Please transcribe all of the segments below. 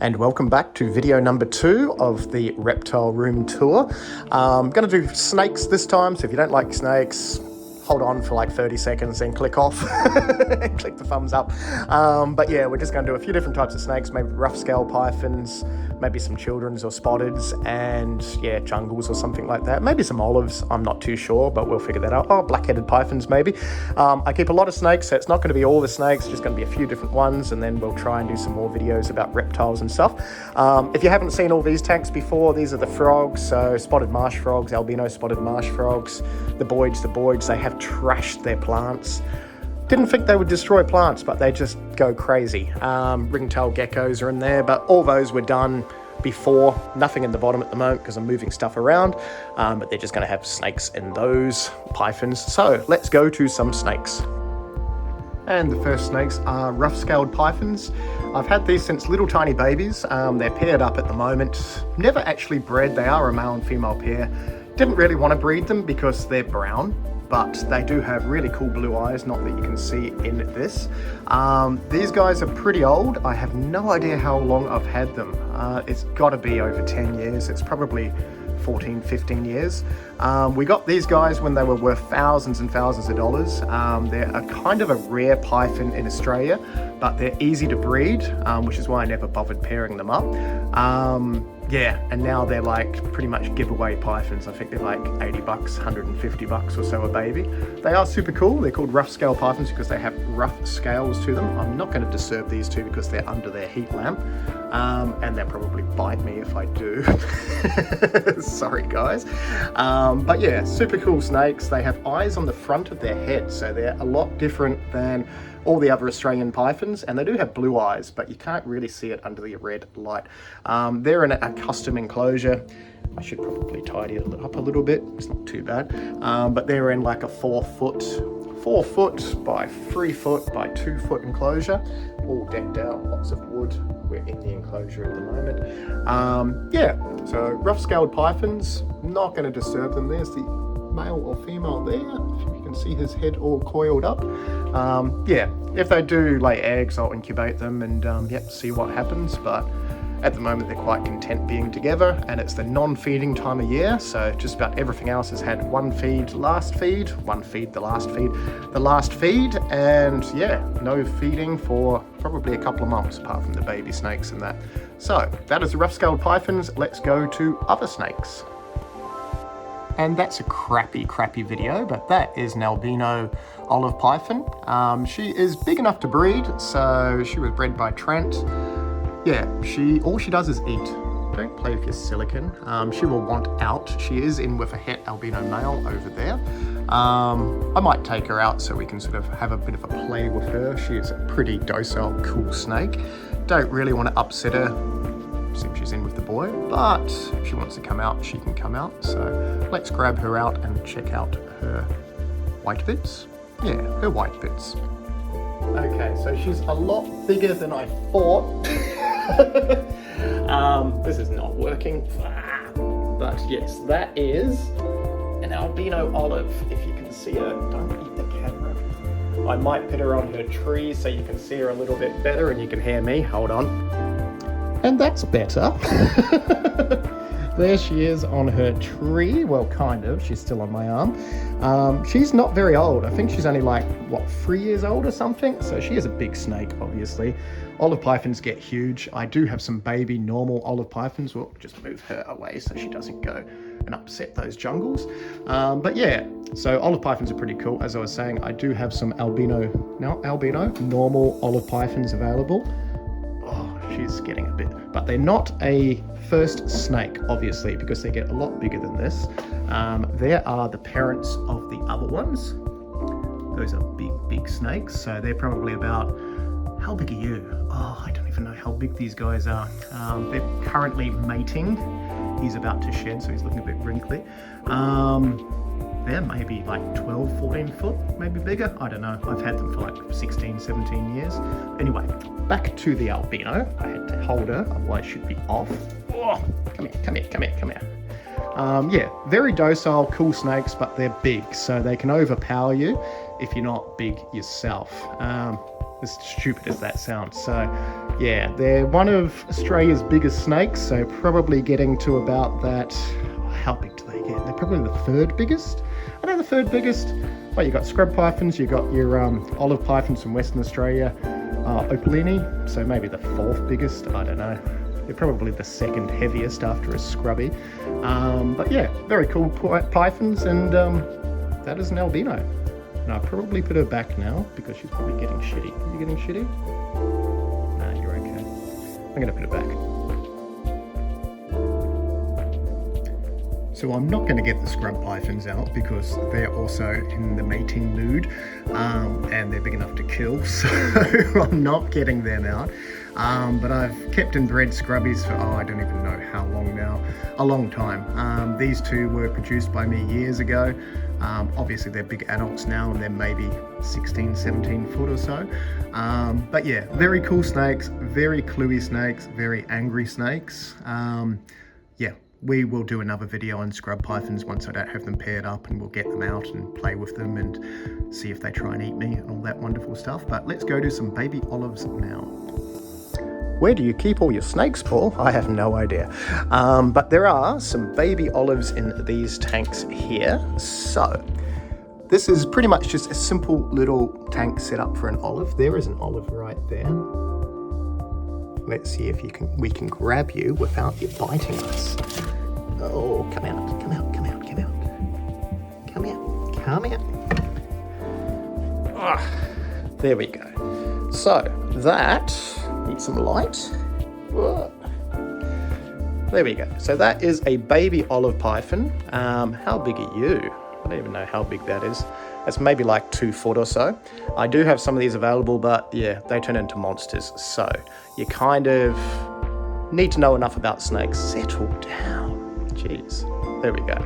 And welcome back to video number 2 of the reptile room tour. I'm going to do snakes this time, so if you don't like snakes, hold on for like 30 seconds and click off and click the thumbs up. But yeah, we're just going to do a few different types of snakes, maybe rough scale pythons, maybe some children's or spotteds, and yeah, jungles or something like that. Maybe some olives, I'm not too sure, but we'll figure that out. Oh, black-headed pythons maybe. I keep a lot of snakes, so it's not going to be all the snakes, just going to be a few different ones, and then we'll try and do some more videos about reptiles and stuff. If you haven't seen all these tanks before, these are the frogs, so spotted marsh frogs, albino spotted marsh frogs, the boids, they have trashed their plants. Didn't think they would destroy plants, but they just go crazy. Ringtail geckos are in there, but all those were done before. Nothing in the bottom at the moment because I'm moving stuff around, but they're just going to have snakes in those pythons. So let's go to some snakes. And the first snakes are rough-scaled pythons. I've had these since little tiny babies. They're paired up at the moment. Never actually bred. They are a male and female pair. Didn't really want to breed them because they're brown, but they do have really cool blue eyes, not that you can see in this. These guys are pretty old. I have no idea how long I've had them. It's got to be over 10 years. It's probably 14, 15 years. We got these guys when they were worth thousands and thousands of dollars. They're a kind of a rare python in Australia, but they're easy to breed, which is why I never bothered pairing them up. Yeah, and now they're like pretty much giveaway pythons. I think they're like 80 bucks, 150 bucks or so a baby. They are super cool. They're called rough scale pythons because they have rough scales to them. I'm not going to disturb these two because they're under their heat lamp. And they'll probably bite me if I do. Sorry guys. But yeah, super cool snakes. They have eyes on the front of their head, so they're a lot different than all the other Australian pythons, and they do have blue eyes, but you can't really see it under the red light. They're in a custom enclosure. I should probably tidy it up a little bit. It's not too bad. But they're in like a 4 foot by 3 foot by 2 foot enclosure, all decked out, lots of wood. We're in the enclosure at the moment. Yeah, so rough scaled pythons, not going to disturb them. There's the male or female there. If you can see his head all coiled up. Yeah, if they do lay eggs, I'll incubate them and yep, see what happens. But at the moment, they're quite content being together, and it's the non-feeding time of year, so just about everything else has had one feed, last feed, one feed, the last feed, the last feed, and yeah, no feeding for probably a couple of months, apart from the baby snakes and that. So that is the rough-scaled pythons. Let's go to other snakes. And that's a crappy video, but that is an albino olive python. She is big enough to breed, so she was bred by Trent. Yeah, all she does is eat. Don't play with your silicon. She will want out. She is in with a het albino male over there. I might take her out so we can sort of have a bit of a play with her. She is a pretty docile, cool snake. Don't really want to upset her since she's in with the boy, but if she wants to come out, she can come out. So let's grab her out and check out her white bits. Yeah, her white bits. Okay, so she's a lot bigger than I thought. This is not working, but yes, that is an albino olive. If you can see her, don't eat the camera. I might put her on her tree so you can see her a little bit better and you can hear me. Hold on. And that's better. There she is on her tree. Well, kind of. She's still on my arm. She's not very old. I think she's only like, what, 3 years old or something? So she is a big snake, obviously. Olive pythons get huge. I do have some baby normal olive pythons. We'll just move her away so she doesn't go and upset those jungles. But yeah, so olive pythons are pretty cool. As I was saying, I do have some albino normal olive pythons available. She's getting a bit, but they're not a first snake, obviously, because they get a lot bigger than this. There are the parents of the other ones. Those are big snakes, so they're probably about, how big are you? Oh, I don't even know how big these guys are. They're currently mating. He's about to shed, so he's looking a bit wrinkly. They're maybe like 12, 14 foot, maybe bigger. I don't know. I've had them for like 16, 17 years. Anyway, back to the albino. I had to hold her, otherwise she'd be off. Oh, come here. Yeah, very docile, cool snakes, but they're big, so they can overpower you if you're not big yourself. As stupid as that sounds. So yeah, they're one of Australia's biggest snakes, so probably getting to about that. How big do they get? They're probably the third biggest. I know the third biggest. Well, you've got scrub pythons, you've got your olive pythons from Western Australia, Austrlian, so maybe the fourth biggest, I don't know. They're probably the second heaviest after a scrubby. But yeah, very cool pythons, and that is an albino. And I'll probably put her back now because she's probably getting shitty. Are you getting shitty? Nah, you're okay. I'm gonna put it back. So I'm not going to get the scrub pythons out because they're also in the mating mood, and they're big enough to kill, so I'm not getting them out. But I've kept and bred scrubbies for, I don't even know how long now, a long time. These two were produced by me years ago. Obviously they're big adults now and they're maybe 16, 17 foot or so. But yeah, very cool snakes, very cluey snakes, very angry snakes. Yeah. We will do another video on scrub pythons once I don't have them paired up, and we'll get them out and play with them and see if they try and eat me and all that wonderful stuff. But let's go do some baby olives now. Where do you keep all your snakes, Paul? I have no idea. But there are some baby olives in these tanks here. So this is pretty much just a simple little tank set up for an olive. There is an olive right there. Let's see if we can grab you without you biting us. Oh, come out, come out, come out, come out. Come out, come out. Ah, there we go. So that needs some light. Whoa. There we go. So that is a baby olive python. How big are you? I don't even know how big that is. It's maybe like 2 foot or so. I do have some of these available, but yeah, they turn into monsters. So you kind of need to know enough about snakes. Settle down. Jeez. There we go.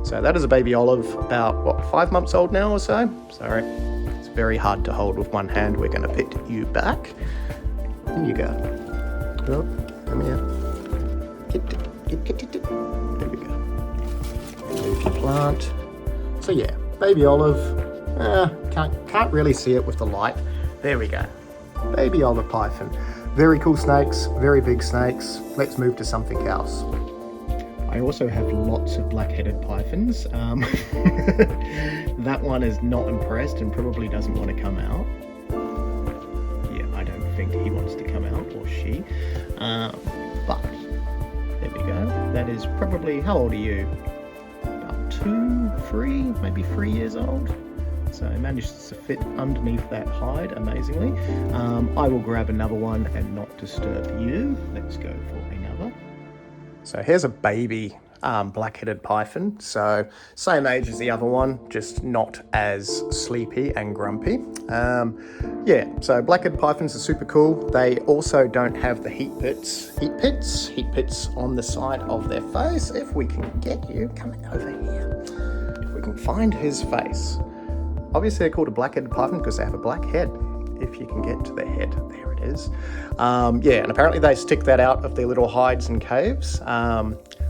So that is a baby olive, about, what, 5 months old now or so? Sorry. It's very hard to hold with one hand. We're going to put you back. In you go. Oh, come here. Get. There we go. Move your plant. So yeah, baby olive. Can't really see it with the light. There we go. Baby olive python. Very cool snakes, very big snakes. Let's move to something else. I also have lots of black-headed pythons. That one is not impressed and probably doesn't want to come out. Yeah, I don't think he wants to come out, or she. But there we go. That is probably, how old are you? About 2, 3, maybe 3 years old. So I managed to fit underneath that hide amazingly. I will grab another one and not disturb you. Let's go for another. So here's a baby black-headed python. So same age as the other one, just not as sleepy and grumpy. Yeah, so black-headed pythons are super cool. They also don't have the heat pits on the side of their face. If we can get you, come over here. If we can find his face. Obviously they're called a black-headed python because they have a black head. If you can get to the head, there it is. Yeah, and apparently they stick that out of their little hides and caves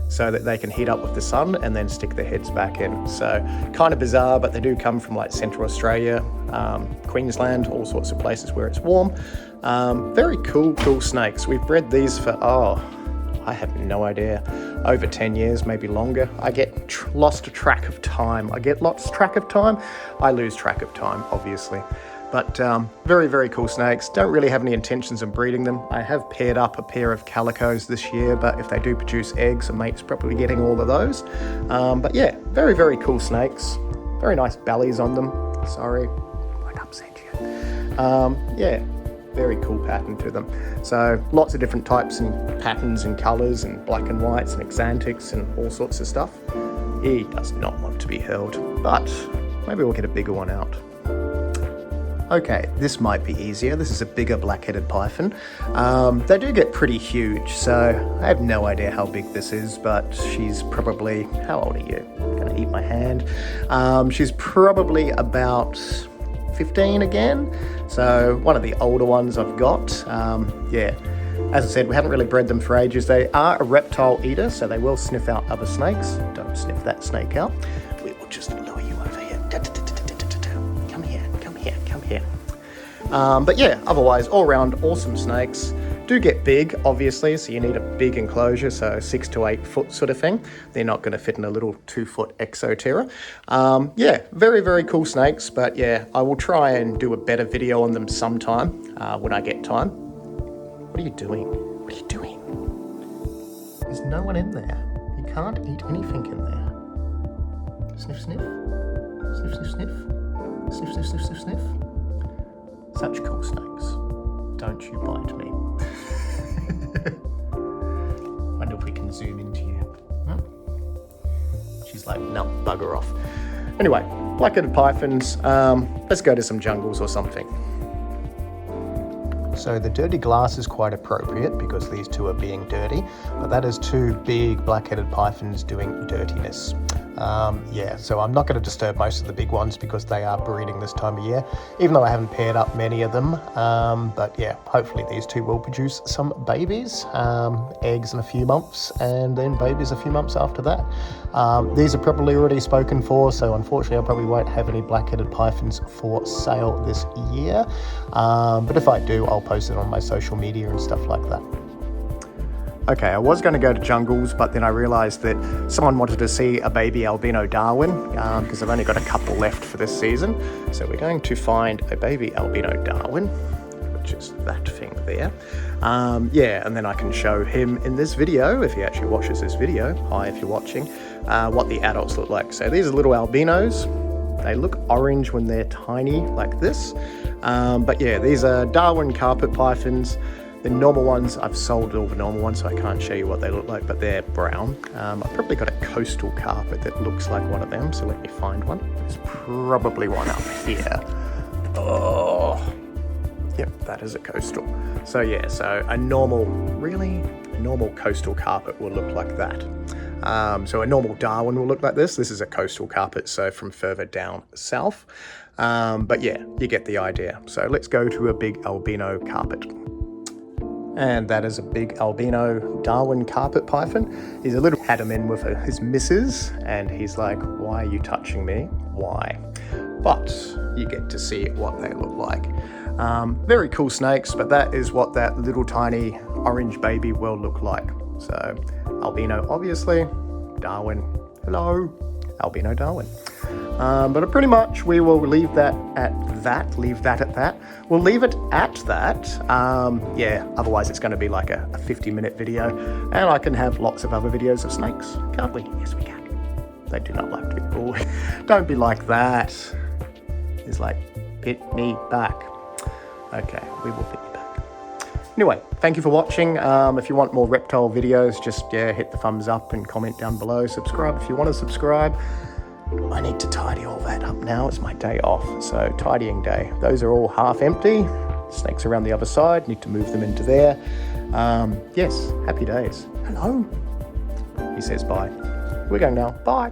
so that they can heat up with the sun and then stick their heads back in. So kind of bizarre, but they do come from like Central Australia, Queensland, all sorts of places where it's warm. Very cool snakes. We've bred these for, I have no idea, over 10 years, maybe longer. I get lost track of time. I lose track of time, obviously. But very, very cool snakes. Don't really have any intentions of breeding them. I have paired up a pair of calicos this year, but if they do produce eggs, a mate's probably getting all of those. But yeah, very, very cool snakes. Very nice bellies on them. Sorry, I won't upset you. Yeah. Very cool pattern to them. So lots of different types and patterns and colours and black and whites and exantics and all sorts of stuff. He does not want to be held, but maybe we'll get a bigger one out. Okay, this might be easier. This is a bigger black-headed python. They do get pretty huge, so I have no idea how big this is, but she's probably, how old are you? I'm gonna eat my hand. She's probably about 15 again, so one of the older ones I've got. Yeah, as I said, we haven't really bred them for ages. They are a reptile eater, so they will sniff out other snakes. Don't sniff that snake out. We will just lure you over here. Come here. But yeah, otherwise all around awesome snakes. do get big, obviously, so you need a big enclosure, so 6 to 8 foot sort of thing. They're not going to fit in a little 2-foot Exoterra. Yeah, very, very cool snakes, but yeah, I will try and do a better video on them sometime when I get time. What are you doing? What are you doing? There's no one in there. You can't eat anything in there. Sniff, sniff. Sniff, sniff, sniff. Sniff, sniff, sniff, sniff, sniff. Such cool snakes. Don't you bite me. Wonder if we can zoom into you. Huh? She's like, no, bugger off. Anyway, black-headed pythons. Let's go to some jungles or something. So the dirty glass is quite appropriate because these two are being dirty, but that is two big black-headed pythons doing dirtiness. Yeah, so I'm not going to disturb most of the big ones because they are breeding this time of year, even though I haven't paired up many of them. But yeah, hopefully these two will produce some babies, eggs in a few months, and then babies a few months after that. These are probably already spoken for, so unfortunately I probably won't have any black-headed pythons for sale this year. But if I do, I'll post it on my social media and stuff like that. Okay, I was going to go to jungles, but then I realised that someone wanted to see a baby albino Darwin because I've only got a couple left for this season. So we're going to find a baby albino Darwin, which is that thing there. Yeah, and then I can show him in this video, if he actually watches this video, hi if you're watching, what the adults look like. So these are little albinos. They look orange when they're tiny like this. But yeah, these are Darwin carpet pythons. The normal ones, I've sold all the normal ones, so I can't show you what they look like, but they're brown. I've probably got a coastal carpet that looks like one of them, so let me find one. There's probably one up here. Oh, yep, that is a coastal. So yeah, so a normal coastal carpet will look like that. So a normal Darwin will look like this. This is a coastal carpet, so from further down south. But yeah, you get the idea. So let's go to a big albino carpet. And that is a big albino Darwin carpet python. He's a little had him in with his missus, and he's like, why are you touching me? Why? But you get to see what they look like. Very cool snakes, but that is what that little tiny orange baby will look like. So albino, obviously, Darwin, hello, albino Darwin. But pretty much we will leave that at that. We'll leave it at that. Yeah, otherwise it's going to be like a 50-minute video, and I can have lots of other videos of snakes, can't we? Yes, we can. They do not like to be bullied. Don't be like that. It's like, hit me back. Okay, we will hit you back. Anyway, thank you for watching. If you want more reptile videos, just hit the thumbs up and comment down below. Subscribe if you want to subscribe. I need to tidy all that up now. It's my day off, so tidying day. Those are all half empty. Snakes around the other side, need to move them into there. Yes, happy days. Hello. He says bye. We're going now. Bye.